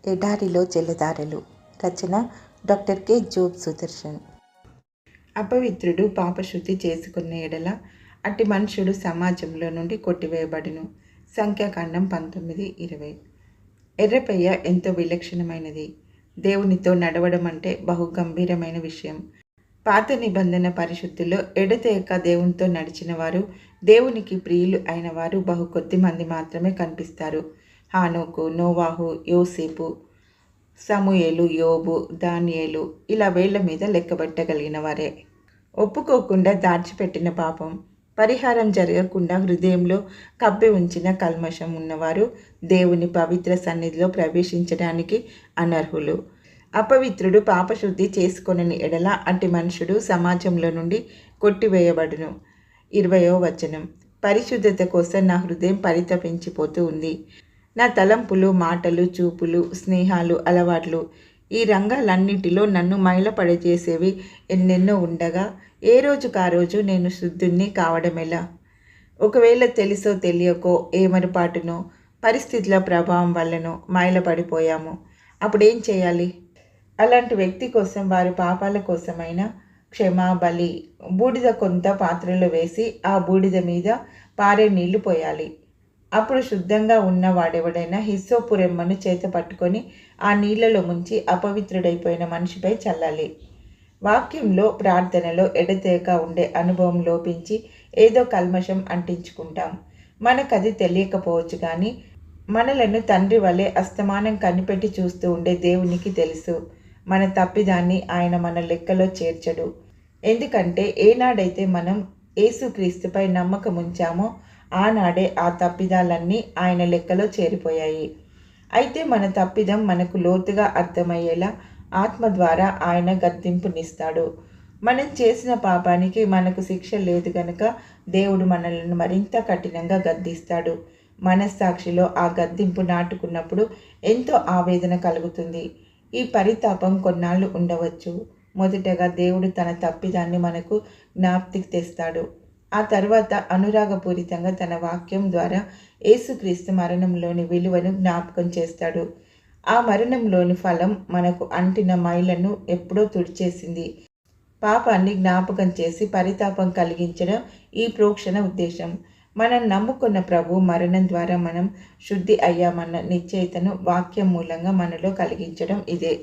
ఎడారిలో జలధారలు. రచన doctor K Job Sudarshan. అపవిత్రుడు పాపశుద్ధి చేసుకున్న ఎడల అట్టి మనుషుడు సమాజంలో నుండి కొట్టివేయబడును. సంఖ్యాకాండం 19:20. ఎర్రపెయ్య ఎంతో విలక్షణమైనది. దేవునితో నడవడం అంటే బహు గంభీరమైన విషయం. పాత నిబంధన పరిశుద్ధిలో ఎడతెగక దేవునితో నడిచిన వారు, దేవునికి ప్రియులు అయిన వారు బహు కొద్ది మంది మాత్రమే కనిపిస్తారు. హానోకు, నోవాహు, యోసేపు, సమూయేలు, యోబు, దానియేలు ఇలా వేళ్ల మీద లెక్కబెట్టగలిగిన వారే. ఒప్పుకోకుండా దాచిపెట్టిన పాపం, పరిహారం జరగకుండా హృదయంలో కప్పి ఉంచిన కల్మషం ఉన్నవారు దేవుని పవిత్ర సన్నిధిలో ప్రవేశించడానికి అనర్హులు. అపవిత్రుడు పాపశుద్ధి చేసుకొనని ఎడల అట్టి మనుషుడు సమాజంలో నుండి కొట్టివేయబడును. 20వ వచనం. పరిశుద్ధత కోసం నా హృదయం పరితపించిపోతూ ఉంది. నా తలంపులు, మాటలు, చూపులు, స్నేహాలు, అలవాట్లు ఈ రంగాలన్నిటిలో నన్ను మైలపడజేసేవి ఎన్నెన్నో ఉండగా ఏ రోజుకారోజు నేను శుద్ధుణ్ణి కావడమెలా? ఒకవేళ తెలుసో తెలియకో ఏమరపాటునో పరిస్థితుల ప్రభావం వల్లనో మైలపడిపోయాము. అప్పుడేం చేయాలి? అలాంటి వ్యక్తి కోసం వారి పాపాల కోసమైనా క్షమా బలి బూడిద కొంత పాత్రలో వేసి ఆ బూడిద మీద పారే నీళ్లు పోయాలి. అప్పుడు శుద్ధంగా ఉన్న వాడెవడైనా హిస్సోపు రెమ్మను చేత పట్టుకొని ఆ నీళ్లలో ముంచి అపవిత్రుడైపోయిన మనిషిపై చల్లాలి. వాక్యంలో, ప్రార్థనలో ఎడతెగక ఉండే అనుభవం లోపించి ఏదో కల్మషం అంటించుకుంటాం. మనకది తెలియకపోవచ్చు కానీ మనలను తండ్రి వలె అస్తమానం కనిపెట్టి చూస్తూ ఉండే దేవునికి తెలుసు. మన తప్పిదాన్ని ఆయన మన లెక్కలో చేర్చడు. ఎందుకంటే ఏనాడైతే మనం యేసుక్రీస్తుపై నమ్మకం ఉంచామో ఆనాడే ఆ తప్పిదాలన్నీ ఆయన లెక్కలో చేరిపోయాయి. అయితే మన తప్పిదం మనకు లోతుగా అర్థమయ్యేలా ఆత్మ ద్వారా ఆయన గద్దింపునిస్తాడు. మనం చేసిన పాపానికి మనకు శిక్ష లేదు గనుక దేవుడు మనల్ని మరింత కఠినంగా గద్దిస్తాడు. మనస్సాక్షిలో ఆ గద్దింపు నాటుకున్నప్పుడు ఎంతో ఆవేదన కలుగుతుంది. ఈ పరితాపం కొన్నాళ్ళు ఉండవచ్చు. మొదటగా దేవుడు తన తప్పిదాన్ని మనకు జ్ఞాప్తికి తెస్తాడు. ఆ తర్వాత అనురాగపూరితంగా తన వాక్యం ద్వారా యేసుక్రీస్తు మరణంలోని విలువను జ్ఞాపకం చేస్తాడు. ఆ మరణంలోని ఫలం మనకు అంటిన మైలను ఎప్పుడో తుడిచేసింది. పాపాన్ని జ్ఞాపకం చేసి పరితాపం కలిగించడం ఈ ప్రోక్షణ ఉద్దేశం. మనం నమ్ముకున్న ప్రభు మరణం ద్వారా మనం శుద్ధి అయ్యామన్న నిశ్చయితను వాక్యం మూలంగా మనలో కలిగించడం ఇదే.